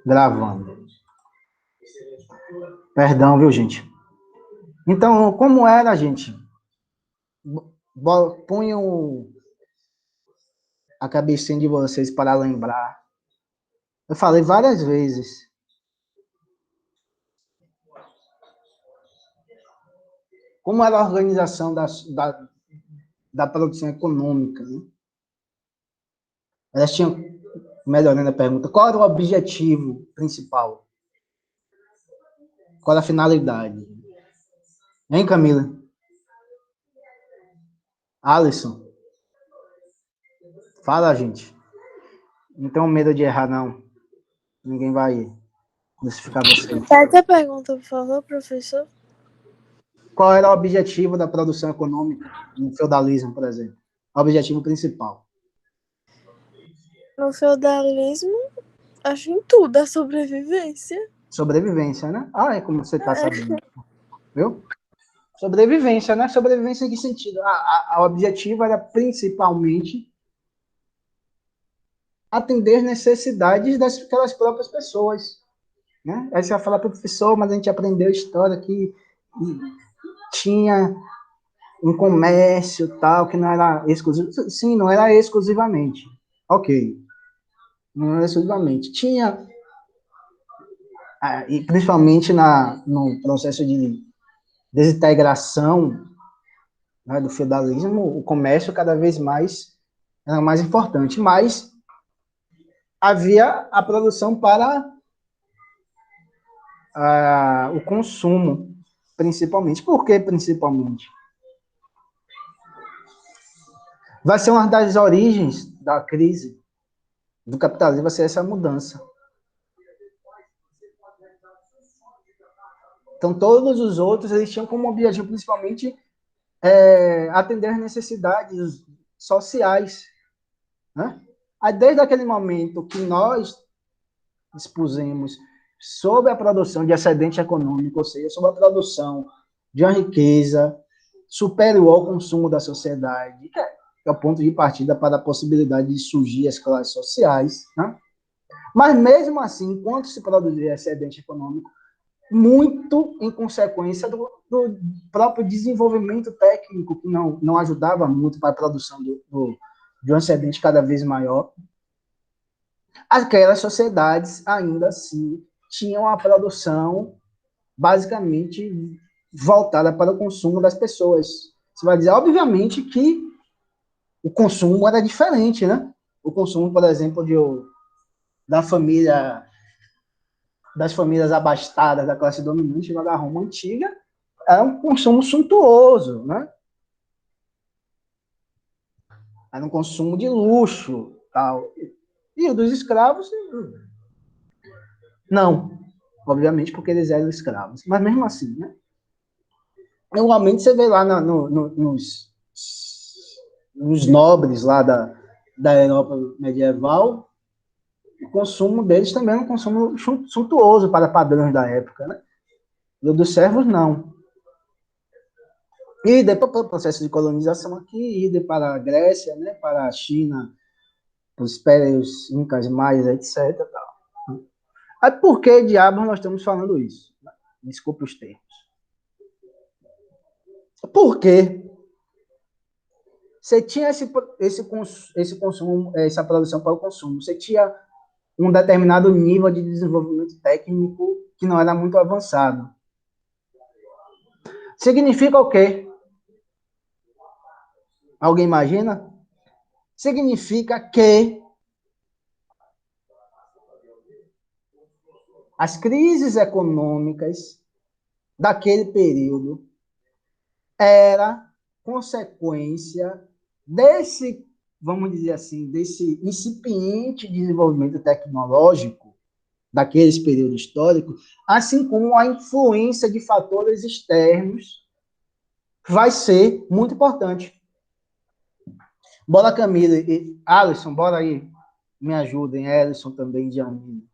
Gravando. Perdão, viu, gente? Então, como era, gente? Punham a cabecinha de vocês para lembrar. Eu falei várias vezes. Como era a organização da produção econômica, né? Elas tinham, melhorando a pergunta, qual era o objetivo principal? Qual era a finalidade? Hein, Camila? Alisson? Fala, gente. Não tenho medo de errar, não. Ninguém vai crucificar você. Repete a pergunta, por favor, professor. Qual era o objetivo da produção econômica no feudalismo, por exemplo? O objetivo principal. No feudalismo, acho em tudo, a sobrevivência. Sobrevivência, né? Ah, é como você está sabendo. Viu? Sobrevivência, né? Sobrevivência em que sentido? O objetivo era principalmente atender necessidades daquelas próprias pessoas. Né? Aí você vai falar para o professor, mas a gente aprendeu história que tinha um comércio tal, que não era exclusivo. Sim, não era exclusivamente. Ok. Não era exclusivamente. Tinha, e principalmente no processo de desintegração, né, do feudalismo, o comércio cada vez mais era mais importante, mas havia a produção para o consumo, principalmente. Por que principalmente? Vai ser uma das origens da crise do capitalismo, vai ser essa mudança. Então, todos os outros, eles tinham como objetivo, principalmente, atender as necessidades sociais. Né? Aí, desde aquele momento que nós expusemos sobre a produção de excedente econômico, ou seja, sobre a produção de uma riqueza superior ao consumo da sociedade, que é o ponto de partida para a possibilidade de surgir as classes sociais. Né? Mas, mesmo assim, enquanto se produzia excedente econômico, muito em consequência do próprio desenvolvimento técnico, que não ajudava muito para a produção de um excedente cada vez maior, aquelas sociedades, ainda assim, tinham a produção basicamente voltada para o consumo das pessoas. Você vai dizer, obviamente, que o consumo era diferente, né? O consumo, por exemplo, das famílias abastadas da classe dominante lá da Roma antiga, era um consumo suntuoso, né? Era um consumo de luxo, tal. E o dos escravos, não. Obviamente, porque eles eram escravos. Mas mesmo assim, né? Normalmente você vê lá nos nobres lá da Europa medieval, o consumo deles também é um consumo suntuoso para padrões da época, né? E o dos servos, não. E depois do processo de colonização aqui, ida para a Grécia, né, para a China, os impérios incas, maias, etc. Tal. Aí por que diabos nós estamos falando isso? Desculpe os termos. Por quê? Você tinha esse consumo, essa produção para o consumo. Você tinha um determinado nível de desenvolvimento técnico que não era muito avançado. Significa o quê? Alguém imagina? Significa que as crises econômicas daquele período era consequência desse, vamos dizer assim, desse incipiente desenvolvimento tecnológico daqueles períodos históricos, assim como a influência de fatores externos vai ser muito importante. Bora, Camila e Alisson, bora aí, me ajudem, Ellison também, Giannini.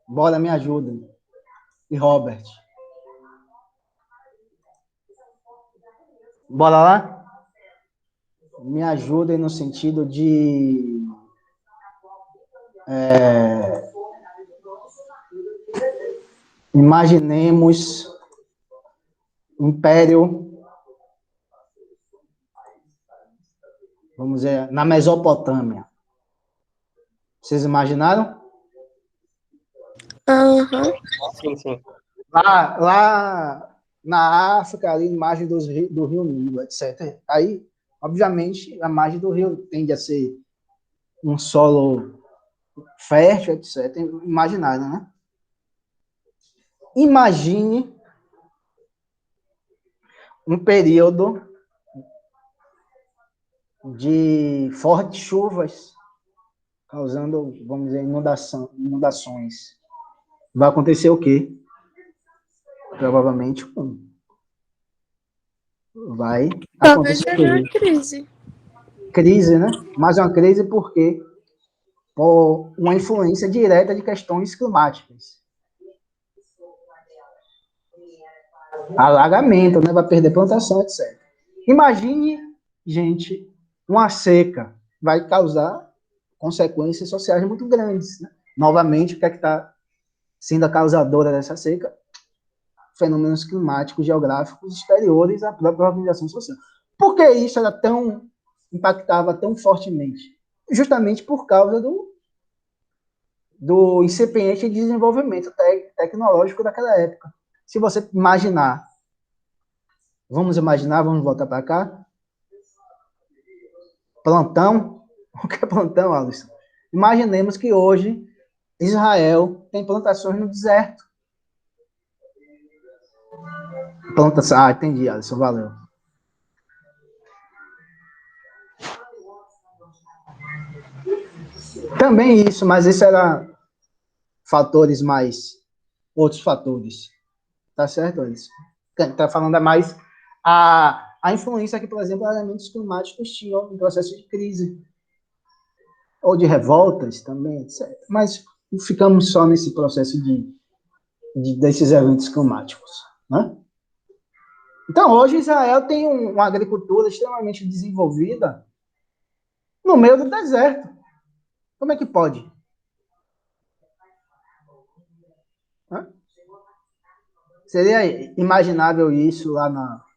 Bora, me ajudem. E Robert. Bora lá? Me ajudem no sentido de Imaginemos o Império, vamos dizer, na Mesopotâmia. Vocês imaginaram? Aham. Sim. Lá na África, ali, margem do rio Nilo, etc. Aí, obviamente, a margem do rio tende a ser um solo fértil, etc. Imaginário, né? Imagine um período de fortes chuvas, causando, vamos dizer, inundações. Vai acontecer o quê? Provavelmente vai Talvez acontecer o seja uma quê? crise. Crise, né? Mas uma crise por quê? Por uma influência direta de questões climáticas. Alagamento, né? Vai perder plantação, etc. Imagine, gente, uma seca vai causar consequências sociais muito grandes. Né? Novamente, o que é que está sendo a causadora dessa seca? Fenômenos climáticos, geográficos exteriores à própria organização social. Por que isso impactava tão fortemente? Justamente por causa do incipiente desenvolvimento tecnológico daquela época. Se você imaginar, vamos voltar para cá, plantão, o que é plantão, Alisson? Imaginemos que hoje Israel tem plantações no deserto. Entendi, Alisson, valeu. Também isso, mas isso era outros fatores. Tá certo, Alisson? Tá falando mais a influência que, por exemplo, elementos climáticos tinham no processo de crise. Ou de revoltas também, etc. Mas ficamos só nesse processo desses eventos climáticos. Né? Então, hoje Israel tem uma agricultura extremamente desenvolvida no meio do deserto. Como é que pode? Hã? Seria imaginável isso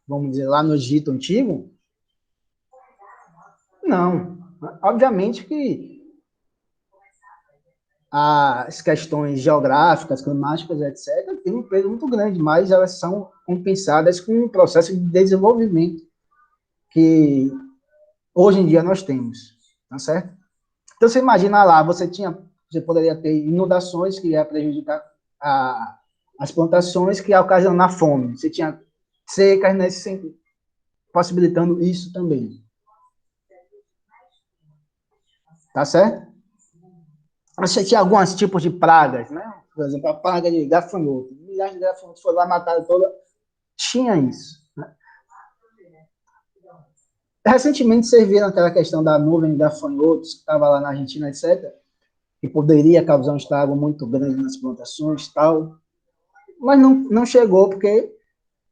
vamos dizer, lá no Egito Antigo? Não. Obviamente que as questões geográficas, climáticas, etc., têm um peso muito grande, mas elas são compensadas com um processo de desenvolvimento que hoje em dia nós temos, tá certo? Então, você imagina lá, você poderia ter inundações que ia prejudicar as plantações, que ia ocasionar fome. Você tinha secas nesse sentido, possibilitando isso também. Tá certo? Você tinha alguns tipos de pragas, né? Por exemplo, a praga de gafanhoto. Milhares de gafanhotos foram lá, mataram toda. Tinha isso. Né? Recentemente, vocês viram aquela questão da nuvem de gafanhotos que estava lá na Argentina, etc., que poderia causar um estrago muito grande nas plantações e tal. Mas não chegou, porque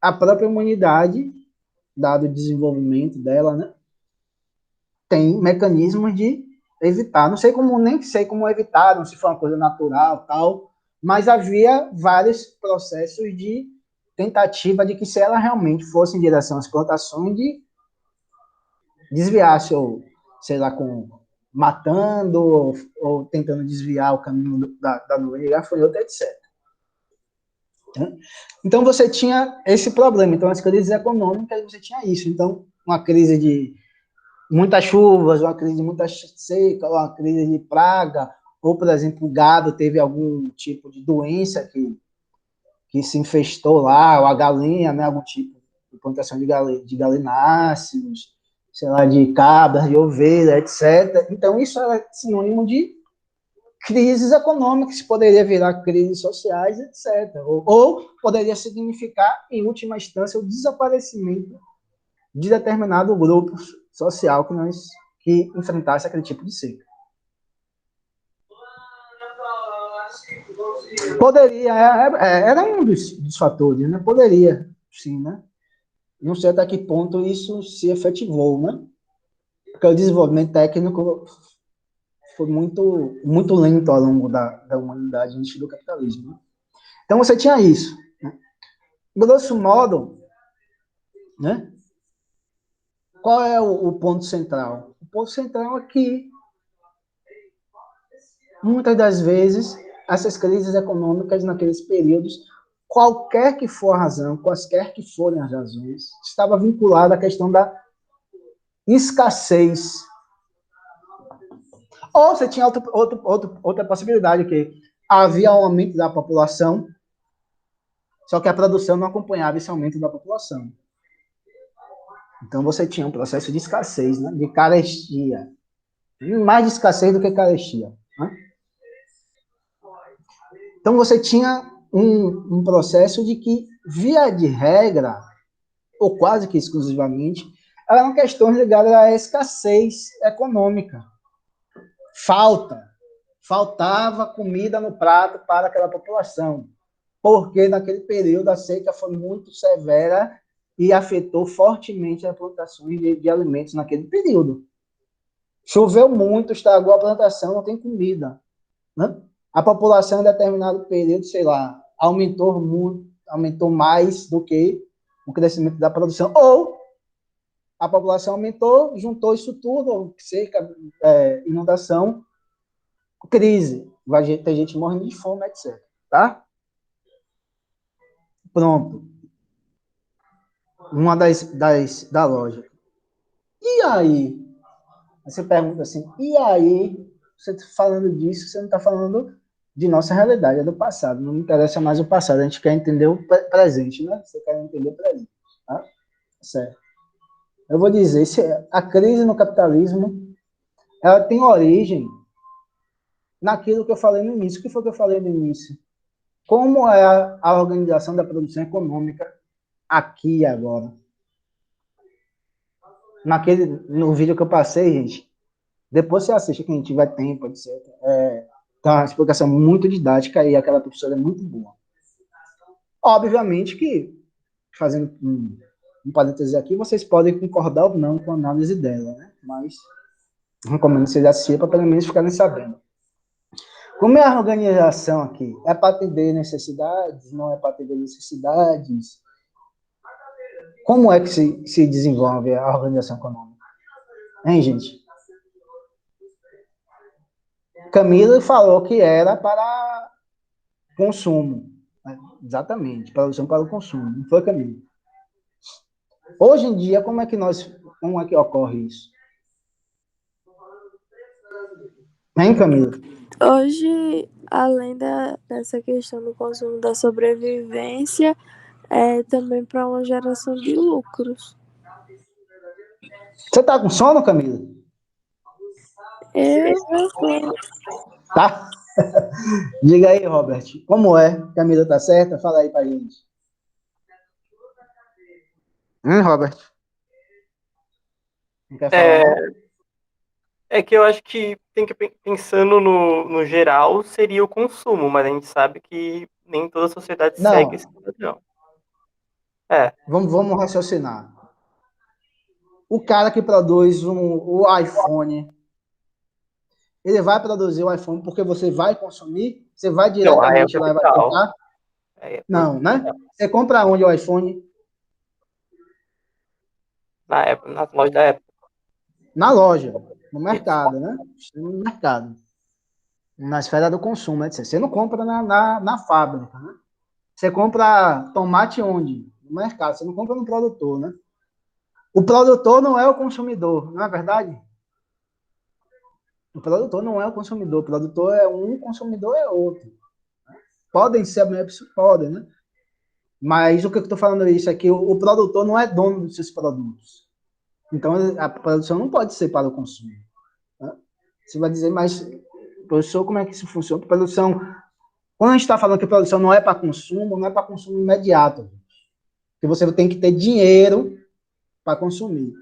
a própria humanidade, dado o desenvolvimento dela, né, tem mecanismos de evitar. Nem sei como evitaram, se foi uma coisa natural, tal, mas havia vários processos de tentativa de que, se ela realmente fosse em direção às plantações, de desviasse, ou sei lá, matando, ou tentando desviar o caminho da nuvem de gafanhoto, etc. Então, você tinha esse problema. Então, as crises econômicas, você tinha isso. Então, uma crise de muitas chuvas, uma crise de muita seca, uma crise de praga, ou, por exemplo, o gado teve algum tipo de doença que se infestou lá, ou a galinha, né, algum tipo de plantação de galináceos, sei lá, de cabras, de ovelha, etc. Então, isso é sinônimo de crises econômicas, que poderia virar crises sociais, etc. Ou poderia significar, em última instância, o desaparecimento de determinado grupo social que enfrentasse aquele tipo de seca. Poderia, era um dos fatores, né? Poderia, sim, né? Não sei até que ponto isso se efetivou, né? Porque o desenvolvimento técnico foi muito, muito lento ao longo da humanidade antes do capitalismo. Né? Então, você tinha isso. Né? Grosso modo, né? Qual é o ponto central? O ponto central é que, muitas das vezes, essas crises econômicas, naqueles períodos, qualquer que for a razão, quaisquer que forem as razões, estava vinculada à questão da escassez. Ou você tinha outra possibilidade, que havia um aumento da população, só que a produção não acompanhava esse aumento da população. Então você tinha um processo de escassez, né? De carestia. Mais de escassez do que carestia. Né? Então você tinha um processo de que, via de regra, ou quase que exclusivamente, eram questões ligadas à escassez econômica. Faltava comida no prato para aquela população, porque naquele período a seca foi muito severa e afetou fortemente as plantações de alimentos naquele período. Choveu muito, estragou a plantação, não tem comida. Né? A população em determinado período, sei lá, aumentou muito, aumentou mais do que o crescimento da produção. Ou a população aumentou, juntou isso tudo, seca, inundação, crise. Vai ter gente morrendo de fome, etc. Tá? Pronto. Uma da lógica. E aí? Você pergunta assim, e aí? Você está falando disso, você não está falando de nossa realidade, é do passado. Não me interessa mais o passado, a gente quer entender o presente, né? Você quer entender o presente. Tá? Certo. Eu vou dizer, a crise no capitalismo, ela tem origem naquilo que eu falei no início. O que foi que eu falei no início? Como é a organização da produção econômica aqui e agora? No vídeo que eu passei, gente, depois você assiste, quem tiver tempo, etc. Tá uma explicação muito didática e aquela professora é muito boa. Obviamente que, fazendo um parênteses aqui, vocês podem concordar ou não com a análise dela, né? Mas recomendo vocês assistirem para pelo menos ficarem sabendo. Como é a organização aqui? É para atender necessidades? Não é para atender necessidades? Como é que se desenvolve a organização econômica? Hein, gente? Camila falou que era para consumo. Exatamente, produção para o consumo. Não foi, Camila? Hoje em dia, como é que ocorre isso? Hein, Camila? Hoje, além dessa questão do consumo da sobrevivência, é também para uma geração de lucros. Você tá com sono, Camila? Tá? Diga aí, Robert. Como é? Camila tá certa? Fala aí pra gente. Robert? Não quer falar, não? É que eu acho que tem que pensando no geral seria o consumo, mas a gente sabe que nem toda a sociedade segue esse padrão. Vamos raciocinar. O cara que produz o iPhone, ele vai produzir o iPhone porque você vai consumir? Você vai diretamente lá e vai comprar? Não, né? Você compra onde o iPhone? Na loja da Apple. Na loja, no mercado, né? No mercado. Na esfera do consumo, etc. Você não compra na fábrica, né? Você compra tomate onde? No mercado. Você não compra no produtor, né? O produtor não é o consumidor, não é verdade? O produtor não é o consumidor. O produtor é um, o consumidor é outro. Podem ser, podem, né? Mas o que eu estou falando isso é que o produtor não é dono dos seus produtos. Então, a produção não pode ser para o consumo. Né? Você vai dizer, mas, professor, como é que isso funciona? Produção, quando a gente está falando que a produção não é para consumo, não é para consumo imediato. Porque você tem que ter dinheiro para consumir.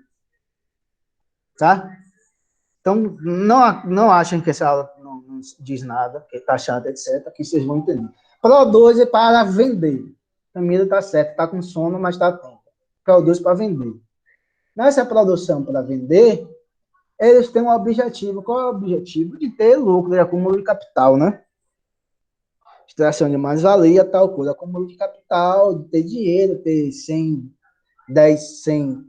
Tá? Então, não achem que essa aula não diz nada, que está chata, etc., que vocês vão entender. Produz é para vender. Camila está certo, está com sono, mas está atento. Produz para vender. Nessa produção para vender, eles têm um objetivo. Qual é o objetivo? De ter lucro, de acúmulo de capital, né? extração de mais-valia, tal coisa, acúmulo de capital, ter dinheiro, ter 100, 10, 100,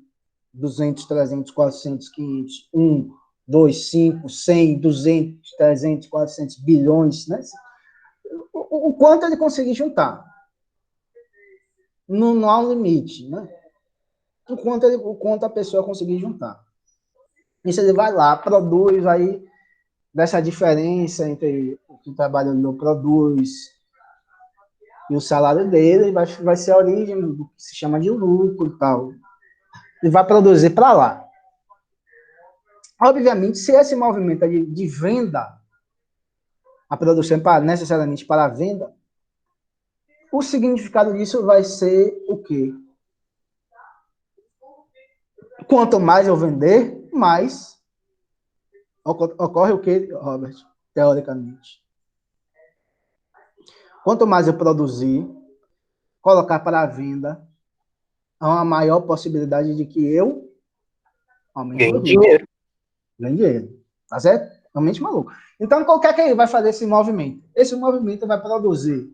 200, 300, 400, 500, 1, 2, 5, 100, 200, 300, 400 bilhões, né? O quanto ele conseguir juntar. Não há um limite, né? O quanto a pessoa conseguir juntar. Isso ele vai lá, produz, aí dessa diferença entre o que o trabalhador produz e o salário dele, vai ser a origem do que se chama de lucro e tal. Ele vai produzir para lá. Obviamente, se esse movimento é de venda, a produção necessariamente para a venda, o significado disso vai ser o quê? Quanto mais eu vender, mais ocorre o quê, Robert? Teoricamente. Quanto mais eu produzir, colocar para a venda, há uma maior possibilidade de que eu aumente Ganhe meu lucro. dinheiro. Ganhe dinheiro. Tá certo? Realmente maluco. Então, qual que é que ele vai fazer esse movimento? Esse movimento vai produzir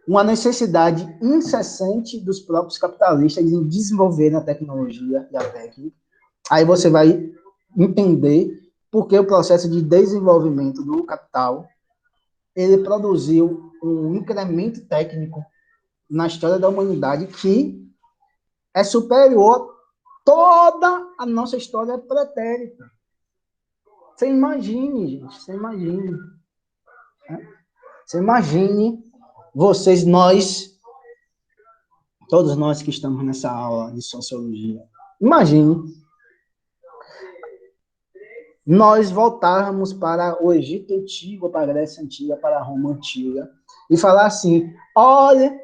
uma necessidade incessante dos próprios capitalistas em desenvolverem a tecnologia e a técnica. Aí você vai entender por que o processo de desenvolvimento do capital ele produziu um incremento técnico na história da humanidade que é superior a toda a nossa história pretérita. Você imagine, gente, você imagine. Né? Você imagine vocês, todos nós que estamos nessa aula de sociologia, imagine nós voltarmos para o Egito Antigo, para a Grécia Antiga, para a Roma Antiga, e falar assim, olha,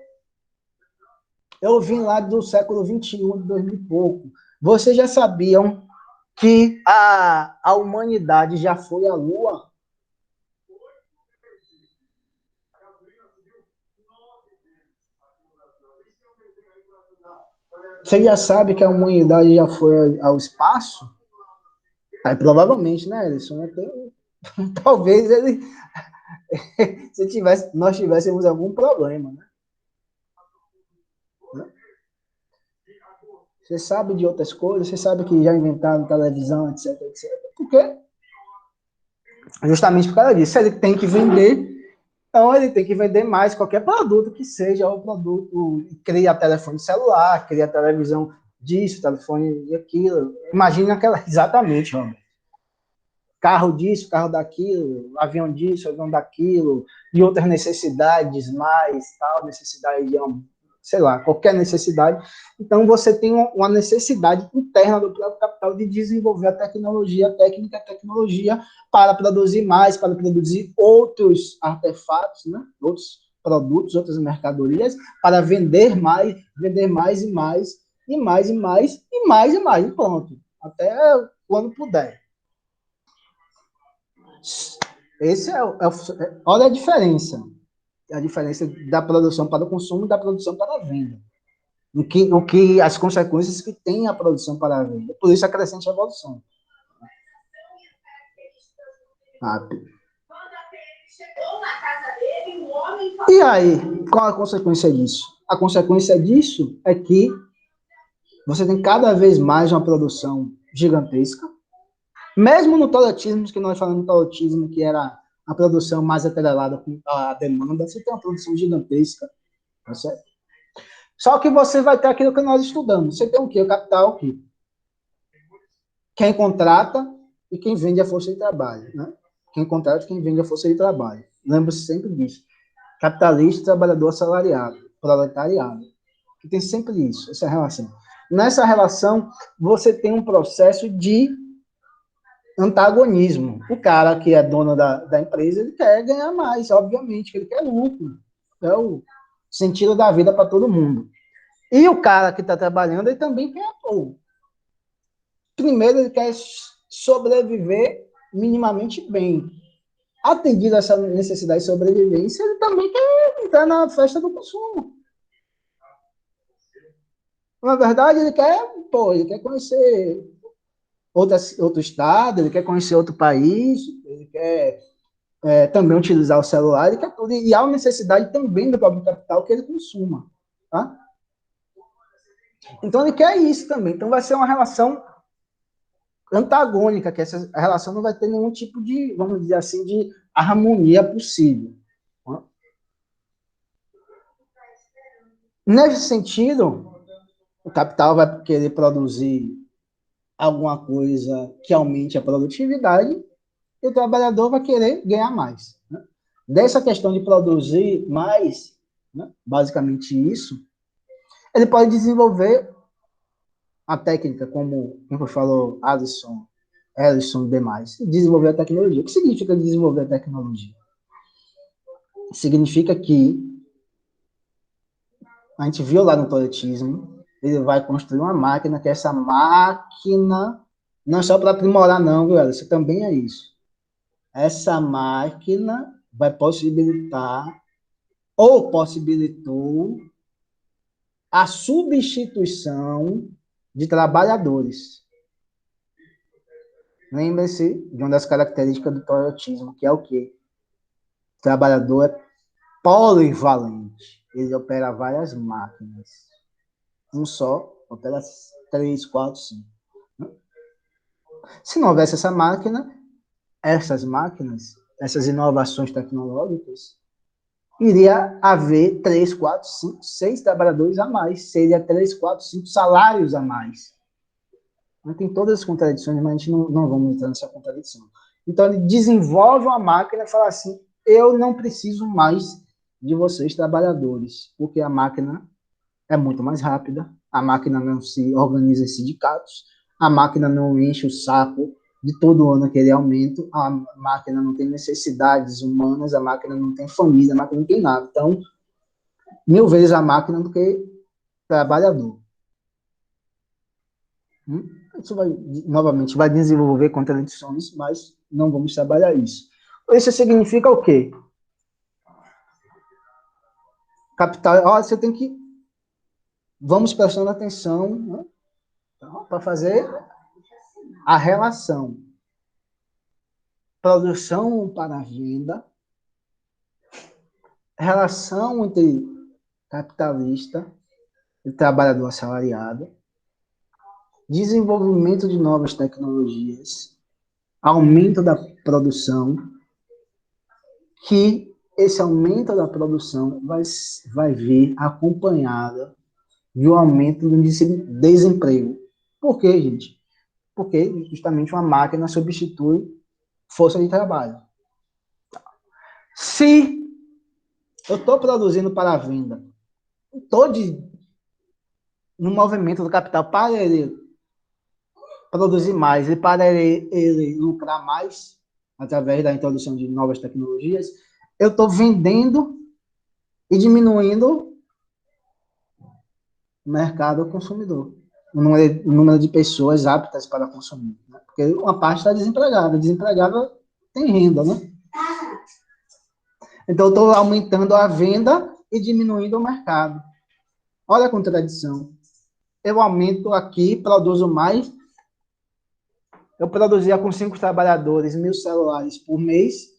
eu vim lá do século XXI, de 2000 e pouco, vocês já sabiam que a humanidade já foi à Lua? Você já sabe que a humanidade já foi ao espaço? Aí, provavelmente, né, Alisson? Talvez ele, nós tivéssemos algum problema, né? Você sabe de outras coisas, você sabe que já inventaram televisão, etc, etc. Por quê? Justamente por causa disso. Ele tem que vender, então ele tem que vender mais qualquer produto que seja o produto, cria telefone celular, cria televisão disso, telefone daquilo. Imagina aquela, exatamente, Robert. Carro disso, carro daquilo, avião disso, avião daquilo, e outras necessidades mais, tal, necessidade de, sei lá, qualquer necessidade. Então, você tem uma necessidade interna do próprio capital de desenvolver a tecnologia, a técnica, a tecnologia, para produzir mais, para produzir outros artefatos, né? Outros produtos, outras mercadorias, para vender mais e mais, e mais e mais, e mais e mais, e pronto. Até quando puder. Olha a diferença da produção para o consumo e da produção para a venda. As consequências que tem a produção para a venda. Por isso a crescente evolução. E aí, qual a consequência disso? A consequência disso é que você tem cada vez mais uma produção gigantesca. Mesmo no toyotismo, que nós falamos no toyotismo, que era a produção mais atrelada com a demanda, você tem uma produção gigantesca, tá certo? Só que você vai ter aquilo que nós estudamos. Você tem o quê? O capital aqui. Quem contrata e quem vende a força de trabalho, né? Quem contrata e quem vende a força de trabalho. Lembre-se sempre disso. Capitalista, trabalhador, assalariado, proletariado. Que tem sempre isso, essa relação. Nessa relação, você tem um processo de antagonismo. O cara que é dono da empresa, ele quer ganhar mais, obviamente, ele quer lucro. É o sentido da vida para todo mundo. E o cara que está trabalhando, ele também quer apoio. Primeiro, ele quer sobreviver minimamente bem. Atendido essa necessidade de sobrevivência, ele também quer entrar na festa do consumo. Na verdade, ele quer conhecer outro estado, ele quer conhecer outro país, ele quer também utilizar o celular, e há uma necessidade também do próprio capital que ele consuma. Tá? Então, ele quer isso também. Então, vai ser uma relação antagônica, que essa relação não vai ter nenhum tipo de, vamos dizer assim, de harmonia possível. Tá? Nesse sentido, o capital vai querer produzir alguma coisa que aumente a produtividade e o trabalhador vai querer ganhar mais. Né? Dessa questão de produzir mais, né, basicamente isso, ele pode desenvolver a técnica, como falou Ellison e demais, desenvolver a tecnologia. O que significa desenvolver a tecnologia? Significa que a gente viu lá no toyotismo, ele vai construir uma máquina, que essa máquina, não é só para aprimorar não, viu, Ellison? Também é isso. Essa máquina vai possibilitar, ou possibilitou, a substituição de trabalhadores. Lembre-se de uma das características do toyotismo, que é o quê? O trabalhador é polivalente. Ele opera várias máquinas. Um só opera 3, 4, 5. Se não houvesse essa máquina, essas máquinas, essas inovações tecnológicas, iria haver 3, 4, 5, 6 trabalhadores a mais. Seria 3, 4, 5 salários a mais. Tem todas as contradições, mas a gente não vamos entrar nessa contradição. Então, ele desenvolve uma máquina e fala assim, eu não preciso mais de vocês, trabalhadores, porque a máquina é muito mais rápida, a máquina não se organiza em sindicatos, a máquina não enche o saco de todo ano aquele aumento, a máquina não tem necessidades humanas, a máquina não tem família, a máquina não tem nada. Então, 1000 vezes a máquina do que trabalhador. Isso vai, novamente, vai desenvolver contradições, mas não vamos trabalhar isso. Isso significa o quê? Capital, olha, você tem que... Vamos prestando atenção, né, para fazer a relação. Produção para venda, relação entre capitalista e trabalhador assalariado, desenvolvimento de novas tecnologias, aumento da produção, que esse aumento da produção vai vir acompanhada de um aumento do desemprego. Por quê, gente? Porque justamente uma máquina substitui força de trabalho. Se eu estou produzindo para a venda, estou no movimento do capital para ele produzir mais e para ele lucrar mais, através da introdução de novas tecnologias, eu estou vendendo e diminuindo o mercado consumidor, o número de pessoas aptas para consumir. Né? Porque uma parte está desempregada, desempregada tem renda, né? Então, eu estou aumentando a venda e diminuindo o mercado. Olha a contradição. Eu aumento aqui, produzo mais. Eu produzia com 5 trabalhadores 1000 celulares por mês.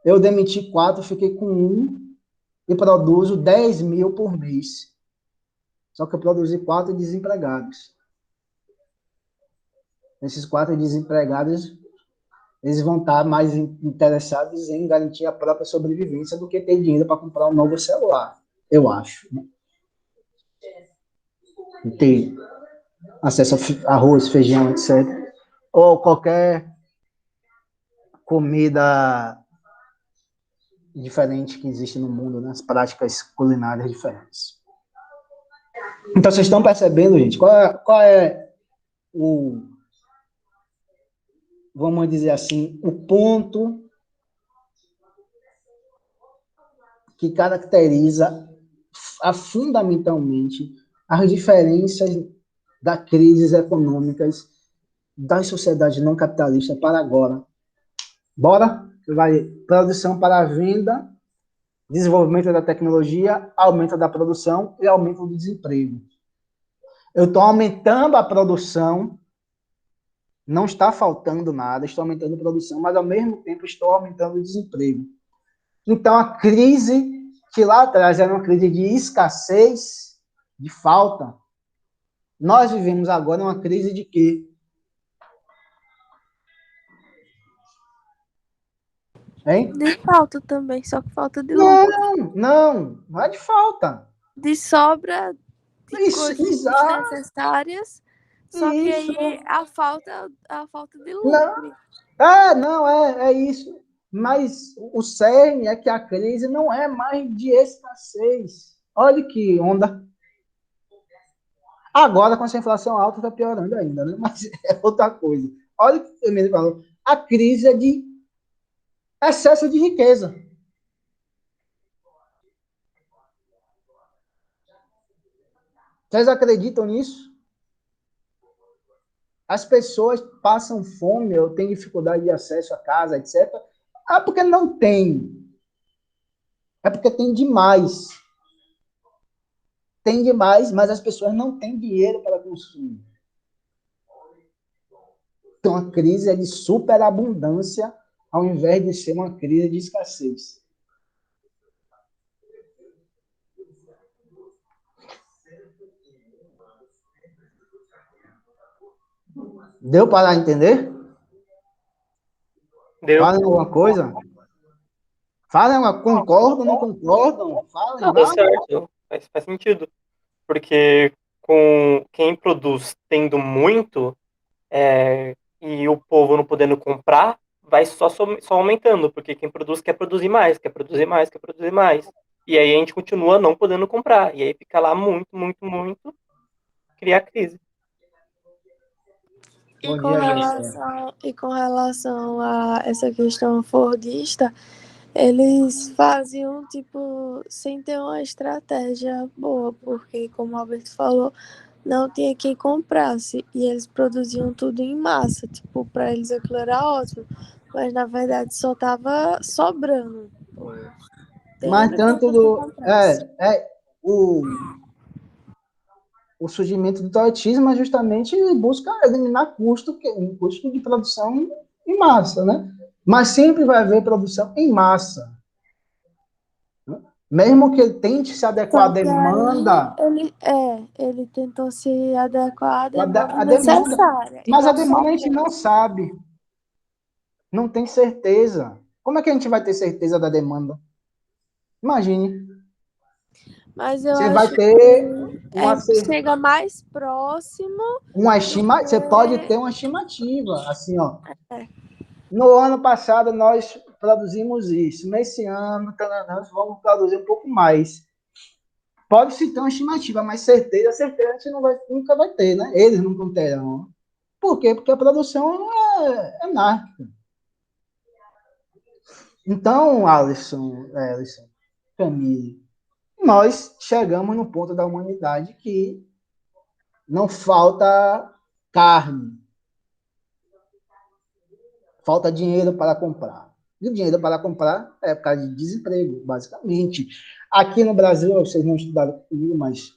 Eu demiti 4, fiquei com 1 e produzo 10.000 por mês. Só que eu produzi 4 desempregados. Esses 4 desempregados, eles vão estar mais interessados em garantir a própria sobrevivência do que ter dinheiro para comprar um novo celular, eu acho. Né? Ter acesso a arroz, feijão, etc. Ou qualquer comida diferente que existe no mundo, né? As práticas culinárias diferentes. Então, vocês estão percebendo, gente, qual é o, vamos dizer assim, o ponto que caracteriza fundamentalmente as diferenças das crises econômicas das sociedades não capitalistas para agora. Bora? Vai produção para a venda, desenvolvimento da tecnologia, aumento da produção e aumento do desemprego. Eu estou aumentando a produção não está faltando nada, estou aumentando a produção, mas ao mesmo tempo estou aumentando o desemprego. Então, a crise que lá atrás era uma crise de escassez, de falta, nós vivemos agora uma crise de quê? Hein? De falta também, só que falta de lucro. Não é de falta. De sobra de Isso, coisas exato, desnecessárias, só que isso. aí a falta de Não, lucro. não, é isso. Mas o cerne é que a crise não é mais de escassez. Olha que onda. Agora, com essa inflação alta, está piorando ainda, né? Mas é outra coisa. Olha o que o Emílio falou. A crise é de excesso de riqueza. Vocês acreditam nisso? As pessoas passam fome ou têm dificuldade de acesso a casa, etc. Ah, porque não tem. É porque tem demais. Tem demais, mas as pessoas não têm dinheiro para consumir. Então, a crise é de superabundância, ao invés de ser uma crise de escassez. Deu para entender? Deu. Falem alguma coisa? Falem, concordam, não concordam? Falem, Não, tá vale. certo. Faz sentido. Porque com quem produz tendo muito, e o povo não podendo comprar, vai só aumentando, porque quem produz quer produzir mais, quer produzir mais, quer produzir mais. E aí a gente continua não podendo comprar. E aí fica lá muito, muito, muito, criar crise. Bom dia, Jéssica. E com relação a essa questão fordista, eles faziam, tipo, sem ter uma estratégia boa, porque, como o Alberto falou, não tinha quem comprasse, e eles produziam tudo em massa, tipo, para eles aquilo era ótimo, mas na verdade só tava sobrando, Mas tendo tanto quem do. comprasse. O surgimento do autismo é justamente busca eliminar custo de produção em massa, né? Mas sempre vai haver produção em massa. Mesmo que ele tente se adequar à Só que aí demanda, ele tentou se adequar à demanda a demanda, necessária, e mas a não só demanda a gente não sabe, não tem certeza. Como é que a gente vai ter certeza da demanda? Imagine, mas eu você vai acho ter chega mais próximo do você pode que ter uma estimativa, assim, ó. é. No ano passado nós produzimos isso, nesse ano nós vamos produzir um pouco mais. Pode-se ter uma estimativa, mas certeza a gente nunca vai ter, né? Eles não terão. Por quê? Porque a produção é anárquica. Então, Alisson, Camille, nós chegamos no ponto da humanidade que não falta carne, falta dinheiro para comprar. E o dinheiro para comprar é por causa de desemprego, basicamente. Aqui no Brasil, vocês não estudaram comigo, mas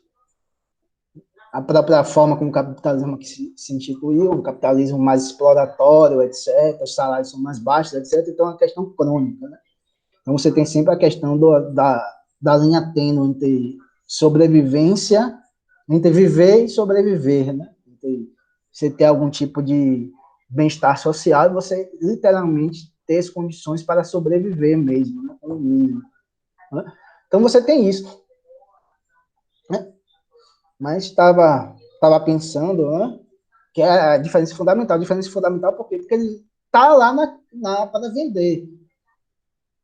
a própria forma como o capitalismo aqui se instituiu, um capitalismo mais exploratório, etc., os salários são mais baixos, etc., então é uma questão crônica, né? Então você tem sempre a questão da linha tênue entre sobrevivência, entre viver e sobreviver, né? Entre você ter algum tipo de bem-estar social e você literalmente ter as condições para sobreviver mesmo, né? Né? Então você tem isso, né? Mas estava pensando, né? Que é a diferença fundamental. A diferença fundamental por quê? Porque ele está lá para vender.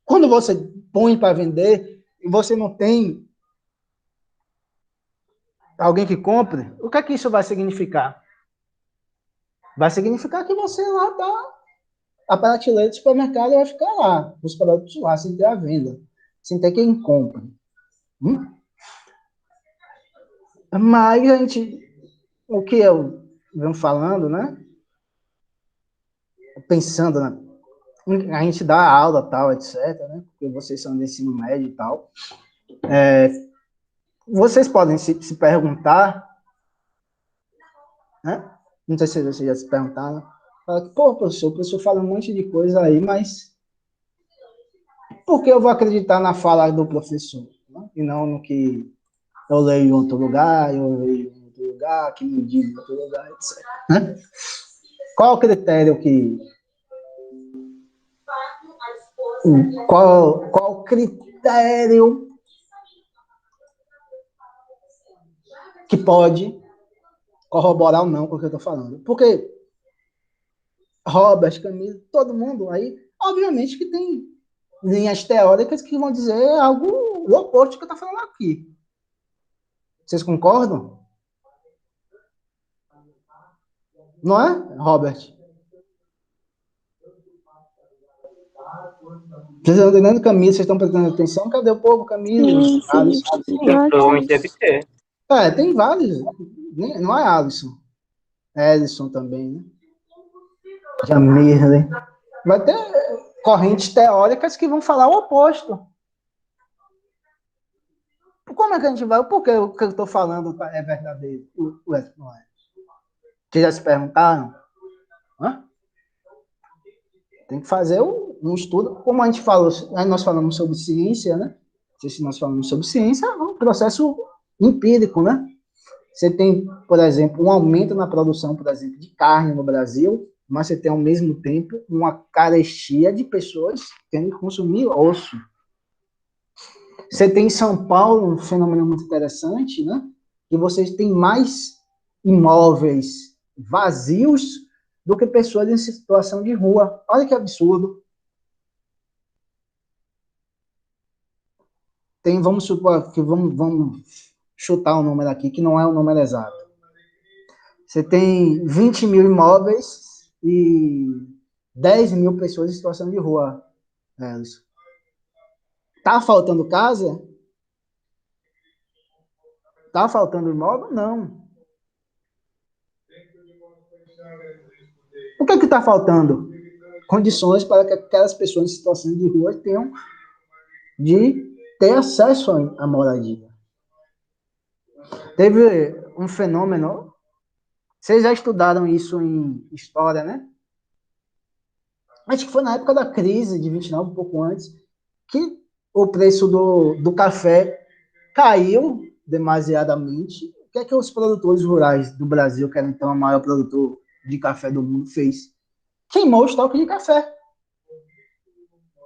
Quando você põe para vender e você não tem alguém que compre, o que é que isso vai significar? Vai significar que você lá está, a prateleira do supermercado vai ficar lá, os produtos lá, sem ter a venda, sem ter quem compre. Mas a gente, o que eu venho falando, né? Pensando, né? A gente dá aula, tal, etc., né? Porque vocês são de ensino médio e tal. Vocês podem se perguntar, né? Não sei se vocês já se perguntaram, Fala que, pô, professor, o professor fala um monte de coisa aí, mas por que eu vou acreditar na fala do professor, né? E não no que eu leio em outro lugar, eu leio em outro lugar, que me diz em outro lugar, etc. Né? Qual o critério que... Qual o critério que pode corroborar ou não com o que eu estou falando? Porque Robert, Camilo, todo mundo aí, obviamente que tem linhas teóricas que vão dizer algo o oposto do que eu estou falando aqui. Vocês concordam? Não é, Robert? Vocês estão entendendo, Camilo? Vocês estão prestando atenção? Cadê o povo, Camilo? Sim, sim. Alisson? Sim, provavelmente deve ter. Tem vários. Não é Alisson. Ellison também, né? Jamirle. Vai ter correntes teóricas que vão falar o oposto. Como é que a gente vai? Por que o que eu estou falando é verdadeiro? Não é. Vocês já se perguntaram? Hã? Tem que fazer um estudo. Como a gente falou, aí nós falamos sobre ciência, né? Não sei se nós falamos sobre ciência, é um processo empírico, né? Você tem, por exemplo, um aumento na produção, por exemplo, de carne no Brasil, mas você tem, ao mesmo tempo, uma carestia de pessoas querendo consumir osso. Você tem em São Paulo um fenômeno muito interessante, né? Que vocês têm mais imóveis vazios do que pessoas em situação de rua. Olha que absurdo. Vamos supor que vamos chutar um número aqui, que não é o número exato. Você tem 20 mil imóveis e 10 mil pessoas em situação de rua. Tá faltando casa? Tá faltando imóvel? Não. O que é que está faltando? Condições para que aquelas pessoas em situação de rua tenham de ter acesso à moradia. Teve um fenômeno, vocês já estudaram isso em história, né? Acho que foi na época da crise de 29, um pouco antes, que o preço do café caiu demasiadamente. O que é que os produtores rurais do Brasil, que era então o maior produtor de café do mundo, fez? Queimou o estoque de café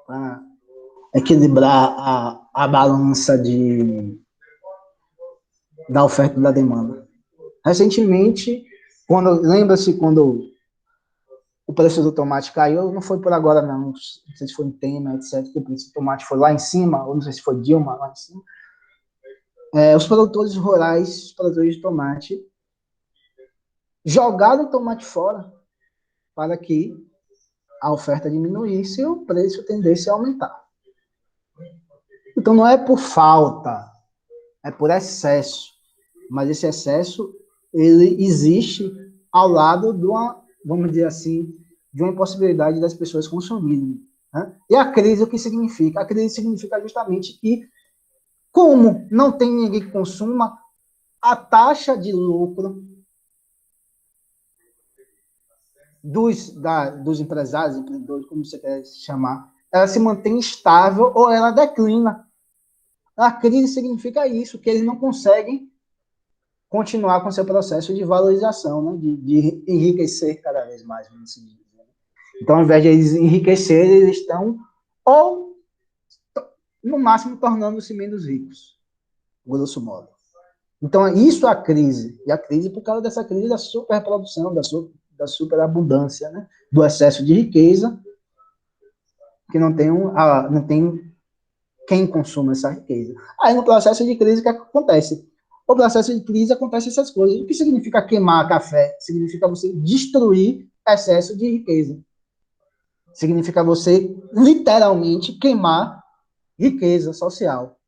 para equilibrar a balança da oferta e da demanda. Recentemente, lembra-se quando o preço do tomate caiu, não foi por agora não sei se foi em Temer, etc, que o preço do tomate foi lá em cima, ou não sei se foi Dilma lá em cima. Os produtores rurais, os produtores de tomate, jogaram o tomate fora para que a oferta diminuísse e o preço tendesse a aumentar. Então não é por falta, é por excesso. Mas esse excesso, ele existe ao lado de uma, vamos dizer assim, de uma impossibilidade das pessoas consumirem. Né? E a crise, o que significa? A crise significa justamente que, como não tem ninguém que consuma, a taxa de lucro dos empresários, empreendedores, como você quer chamar, ela se mantém estável ou ela declina. A crise significa isso, que eles não conseguem continuar com seu processo de valorização, né? de enriquecer cada vez mais. Então, ao invés de eles enriquecerem, eles estão, ou, no máximo, tornando-se menos ricos, grosso modo. Então, isso é a crise. E a crise, por causa dessa crise da superprodução, da superabundância, né? Do excesso de riqueza, que não tem quem consuma essa riqueza. Aí, no processo de crise, o que acontece? O processo de crise acontece essas coisas. O que significa queimar café? Significa você destruir excesso de riqueza. Significa você, literalmente, queimar riqueza social.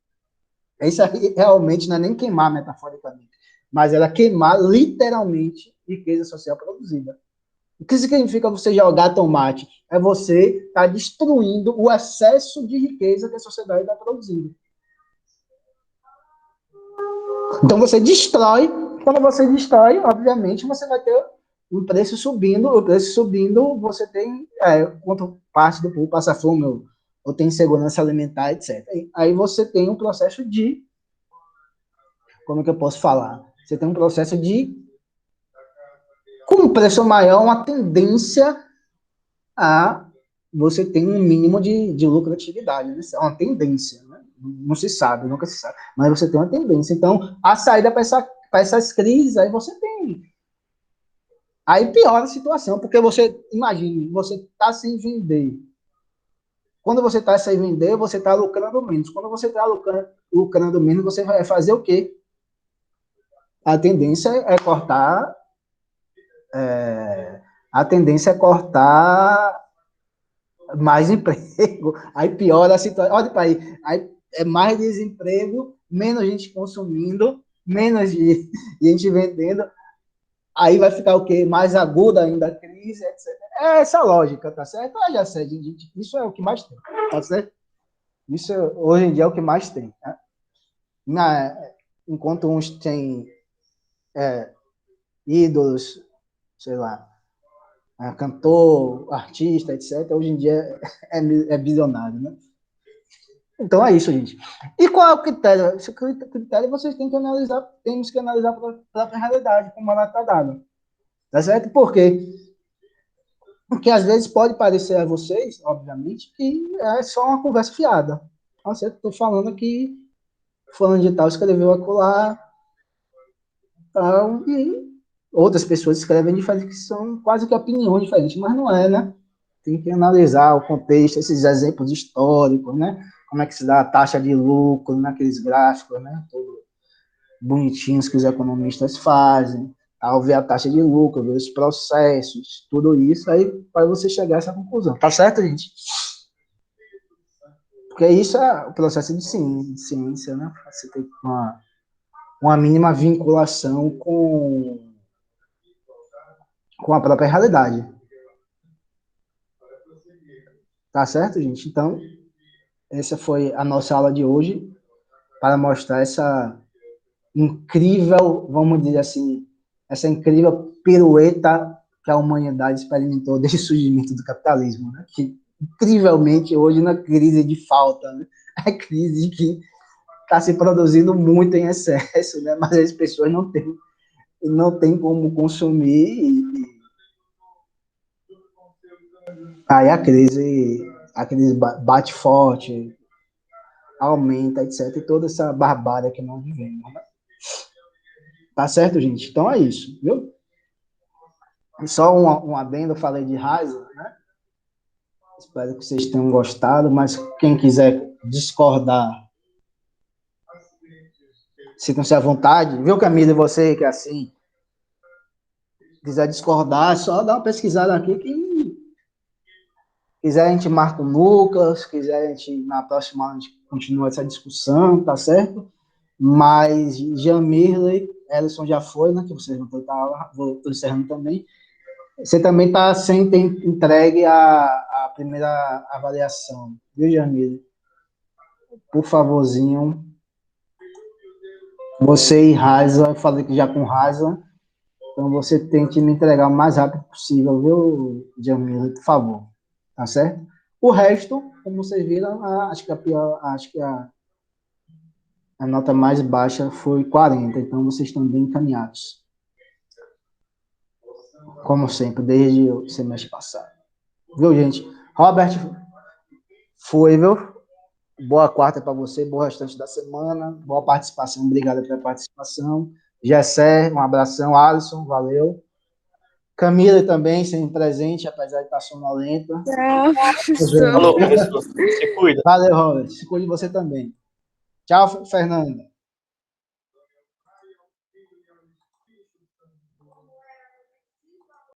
Isso aí, realmente não é nem queimar metaforicamente, mas ela queimar literalmente riqueza social produzida. O que significa você jogar tomate? É você estar destruindo o excesso de riqueza que a sociedade está produzindo. Então você destrói, quando você destrói, obviamente, você vai ter o preço subindo, você tem quanto parte do povo passa fome ou tem insegurança alimentar, etc. Aí você tem um processo de, como é que eu posso falar? Você tem um processo de, com um preço maior, uma tendência a você ter um mínimo de lucratividade, né? É uma tendência, né? Não se sabe, nunca se sabe, mas você tem uma tendência. Então, a saída para essas crises, aí você tem. Aí piora a situação, porque você, imagine, você está sem vender. Quando você está sem vender, você está lucrando menos. Quando você está lucrando menos, você vai fazer o quê? A tendência é cortar. A tendência é cortar mais emprego. Aí piora a situação. Olha para aí é mais desemprego, menos gente consumindo, menos gente vendendo. Aí vai ficar o quê? Mais aguda ainda a crise, etc. É essa lógica, tá certo? Já sei, gente, isso é o que mais tem, tá certo? Isso hoje em dia é o que mais tem. Né? Enquanto uns têm ídolos, sei lá, cantor, artista, etc., hoje em dia é bilionário, né? Então é isso, gente. E qual é o critério? Esse critério vocês têm que analisar, temos que analisar para a própria realidade, como ela está dada. Tá certo? Por quê? Porque às vezes pode parecer a vocês, obviamente, que é só uma conversa fiada. Tá certo? Estou falando que fulano de tal escreveu acolá, tal, e outras pessoas escrevem diferente, que são quase que opiniões diferentes, mas não é, né? Tem que analisar o contexto, esses exemplos históricos, né? Como é que se dá a taxa de lucro naqueles gráficos, né? Todos bonitinhos que os economistas fazem, ao ver a taxa de lucro, ver os processos, tudo isso, aí para você chegar a essa conclusão. Tá certo, gente? Porque isso é o processo de ciência, né? Você tem uma mínima vinculação com a própria realidade. Tá certo, gente? Então, essa foi a nossa aula de hoje, para mostrar essa incrível, vamos dizer assim, essa incrível pirueta que a humanidade experimentou desde o surgimento do capitalismo, né? Que, incrivelmente, hoje na crise de falta, né? É crise que está se produzindo muito em excesso, né? Mas as pessoas não têm como consumir. Aí a crise bate forte, aumenta, etc. E toda essa barbárie que nós vivemos, né? Tá certo, gente? Então é isso, viu? Só um adendo, eu falei de Heisler, né? Espero que vocês tenham gostado, mas quem quiser discordar, sintam-se à vontade. Viu, Camila, e você que é assim, quiser discordar, é só dá uma pesquisada aqui, que quiser a gente marca o núcleo, se quiser a gente, na próxima a gente continua essa discussão, tá certo? Mas Jamirley, Ellison já foi, né, que vocês vão estar, vou encerrando também. Você também está sem ter entregue a primeira avaliação, viu, Jamil? Por favorzinho, você e Raiza, eu falei que já com Raiza, então você tem que me entregar o mais rápido possível, viu, Jamil? Por favor, tá certo? O resto, como vocês viram, acho que a nota mais baixa foi 40, então vocês estão bem encaminhados. Como sempre, desde o semestre passado. Viu, gente? Robert, foi, viu? Boa quarta para você, boa restante da semana, boa participação, obrigado pela participação. Gessé, um abração. Alisson, valeu. Camila também, sempre presente, apesar de estar sonolenta. Tchau, professor. Falou, professor. Se cuida. Valeu, Robert. Se cuide você também. Tchau, Fernanda.